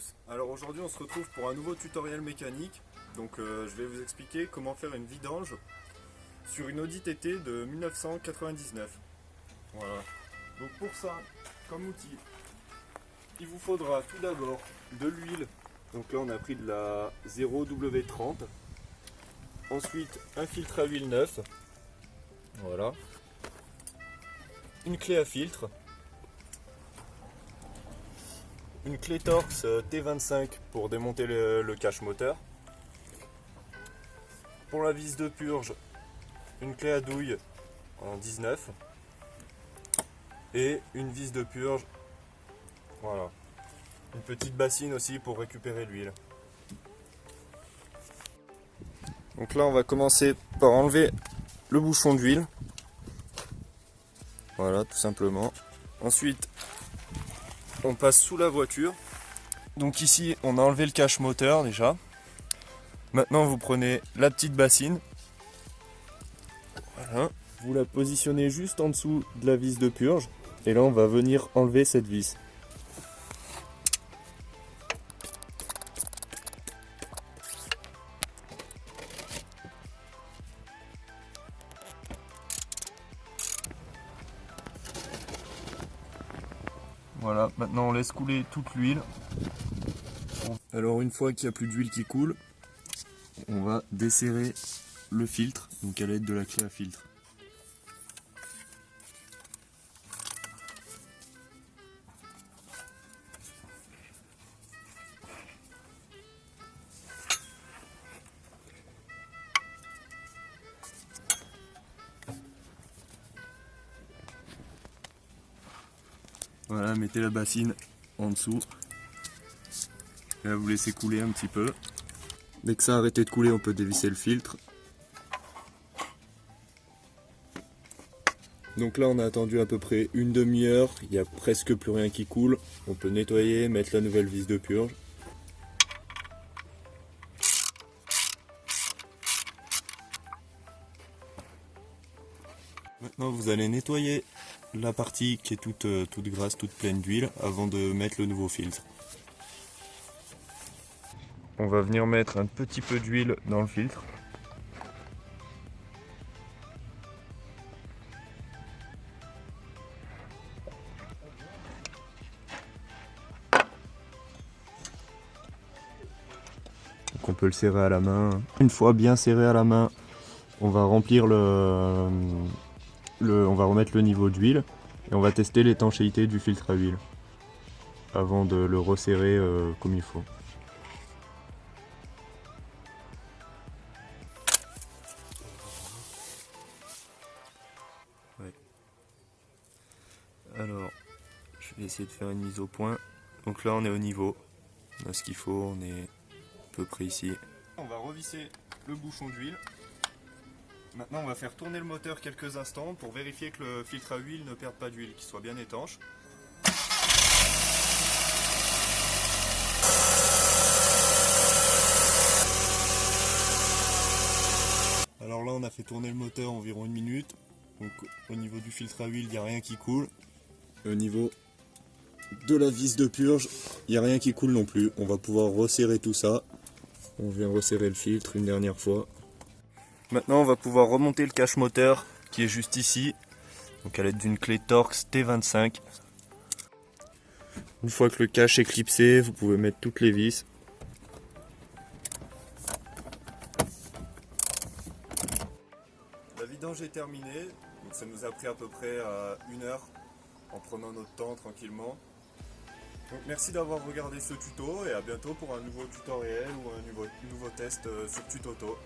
tous, alors aujourd'hui on se retrouve pour un nouveau tutoriel mécanique. Donc je vais vous expliquer comment faire une vidange sur une Audi TT de 1999. Voilà. Donc pour ça, comme outil, il vous faudra tout d'abord de l'huile. Donc là on a pris de la 0W30. Ensuite un filtre à huile neuf. Voilà. Une clé à filtre. Une clé Torx T25 pour démonter le cache moteur. Pour la vis de purge, une clé à douille en 19 et une vis de purge. Voilà. Une petite bassine aussi pour récupérer l'huile. Donc là on va commencer par enlever le bouchon d'huile. Voilà, tout simplement. Ensuite on passe sous la voiture. Donc ici on a enlevé le cache moteur déjà. Maintenant vous prenez la petite bassine. Voilà. Vous la positionnez juste en dessous de la vis de purge. Et là on va venir enlever cette vis. Voilà, maintenant on laisse couler toute l'huile. Alors une fois qu'il n'y a plus d'huile qui coule, on va desserrer le filtre, donc à l'aide de la clé à filtre. Voilà, mettez la bassine en dessous. Et là vous laissez couler un petit peu. Dès que ça a arrêté de couler, on peut dévisser le filtre. Donc là on a attendu à peu près une demi-heure, il n'y a presque plus rien qui coule. On peut nettoyer, mettre la nouvelle vis de purge. Maintenant vous allez nettoyer la partie qui est toute grasse, toute pleine d'huile avant de mettre le nouveau filtre. On va venir mettre un petit peu d'huile dans le filtre. Donc on peut le serrer à la main. Une fois bien serré à la main, on va remplir on va remettre le niveau d'huile et on va tester l'étanchéité du filtre à huile avant de le resserrer comme il faut. Ouais. Alors, je vais essayer de faire une mise au point. Donc là on est au niveau, on a ce qu'il faut, on est à peu près ici. On va revisser le bouchon d'huile. Maintenant on va faire tourner le moteur quelques instants pour vérifier que le filtre à huile ne perde pas d'huile, qu'il soit bien étanche. Alors là on a fait tourner le moteur environ 1 minute. Donc au niveau du filtre à huile il n'y a rien qui coule. Au niveau de la vis de purge il n'y a rien qui coule non plus. On va pouvoir resserrer tout ça. On vient resserrer le filtre une dernière fois. Maintenant on va pouvoir remonter le cache moteur qui est juste ici, donc à l'aide d'une clé Torx T25. Une fois que le cache est clipsé, vous pouvez mettre toutes les vis. La vidange est terminée, donc ça nous a pris à peu près 1 heure en prenant notre temps tranquillement. Donc merci d'avoir regardé ce tuto et à bientôt pour un nouveau tutoriel ou un nouveau test sur Tutoto.